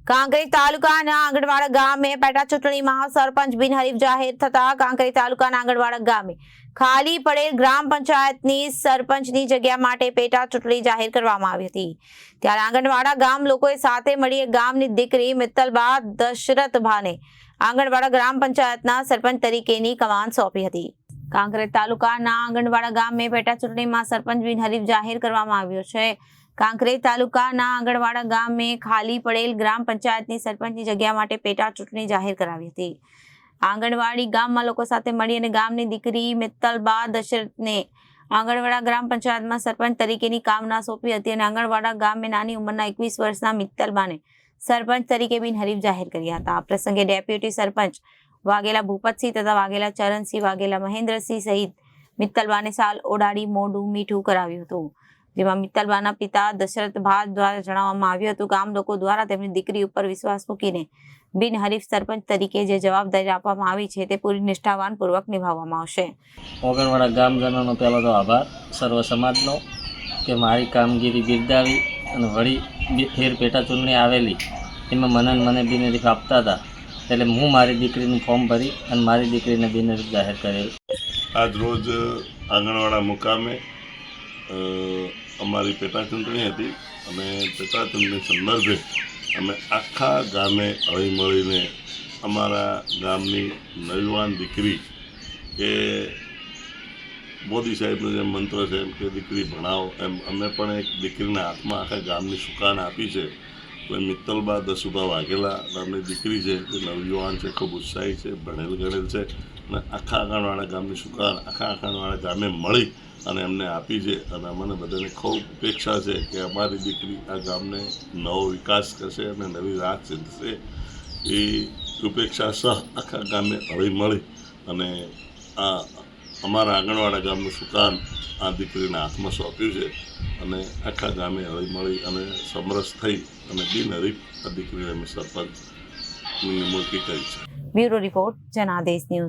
કાંકરેજ તાલુકાના આંગણવાડા ગામે પેટા ચૂંટણીમાં સરપંચ બિનહરીફ જાહેર થતા કાંકરેજ તાલુકાના આંગણવાડા ગામે ખાલી પડેલ ગ્રામ પંચાયતની સરપંચની જગ્યા માટે પેટા ચૂંટણી જાહેર કરવામાં આવી હતી। ત્યારે આંગણવાડા ગામ લોકોએ સાથે મળી ગામની દીકરી મિત્તલબા દશરથભાને આંગણવાડા ગ્રામ પંચાયતના સરપંચ તરીકેની કમાન સોંપી હતી। કાંકરેજ તાલુકાના આંગણવાડા ગામે પેટા ચૂંટણીમાં સરપંચ બિનહરીફ જાહેર કરવામાં આવ્યો છે। કાંકરેજ તાલુકાના આંગણવાડા ગામે ખાલી પડેલ ગ્રામ પંચાયતની સરપંચની જગ્યા માટે પેટા ચૂંટણી જાહેર કરાવી હતી। આંગણવાડી ગામમાં લોકો સાથે મળી અને ગામની દીકરી મિત્તલબા દશરથને આંગણવાડા ગ્રામ પંચાયતમાં સરપંચ તરીકેની કામના સોંપી હતી અને આંગણવાડા ગામે નાની ઉંમરના 21 વર્ષના મિત્તલબાને સરપંચ તરીકે બિનહરીફ જાહેર કર્યા હતા। આ પ્રસંગે ડેપ્યુટી સરપંચ વાઘેલા ભૂપતસિંહ તથા વાઘેલા ચરણસિંહ, વાઘેલા મહેન્દ્રસિંહ સહિત મિત્તલબાને સાલ ઓડાડી મોઢું મીઠું કરાવ્યું હતું। જેમાં મિત્તલબાના પિતા દશરથભા દ્વારા જણાવવામાં આવ્યું હતું કે આમ લોકો દ્વારા તેમની દીકરી ઉપર વિશ્વાસ મૂકીને બિનહરીફ સરપંચ તરીકે જે જવાબદારી આપવામાં આવી છે તે પૂરી નિષ્ઠાવાનપૂર્વક નિભાવવામાં આવશે। આંગણવાડા ગામજનોનો પહેલો તો આભાર સર્વ સમાજનો કે મારી કામગીરી બિરદાવી અને વળી ફેર પેટા ચૂંટણી આવેલી એમાં મને બિનહરીફ આપતા હતા એટલે હું મારી દીકરીનું ફોર્મ ભરી અને મારી દીકરીને બિનહરીફ જાહેર કરેલ। આજ રોજ આંગણવાડા મુકામે અમારી પેટા ચૂંટણી હતી અને પેટા ચૂંટણી સંદર્ભે અમે આખા ગામે હળી મળીને અમારા ગામની નવયુવાન દીકરી કે મોદી સાહેબનો જે મંત્ર છે એમ કે દીકરી ભણાવો એમ અમે પણ એક દીકરીના હાથમાં આખા ગામની સુકાન આપી છે। કોઈ મિત્તલબા દસુભા વાઘેલા નામની દીકરી છે જે નવયુવાન છે, ખૂબ ઉત્સાહી છે, ભણેલ ગણેલ છે અને આખા આંગણવાડા ગામની સુકાન આખા આંગણવાડા ગામે મળી અને એમને આપી છે અને અમને બધાને ખૂબ અપેક્ષા છે કે અમારી દીકરી આ ગામને નવો વિકાસ કરશે અને નવી રાહ ચીંધશે। એ અપેક્ષા સહ આખા ગામે હળી મળી અને આ અમારા આંગણવાડા ગામનું સુકાન આ દીકરીના હાથમાં સોંપ્યું છે અને આખા ગામે હળી મળી અને સમરસ થઈ અને બિનહરીફ આ દીકરીને અમે સરપંચની નિમણૂક કરી છે। Bureau report, Janadesh news.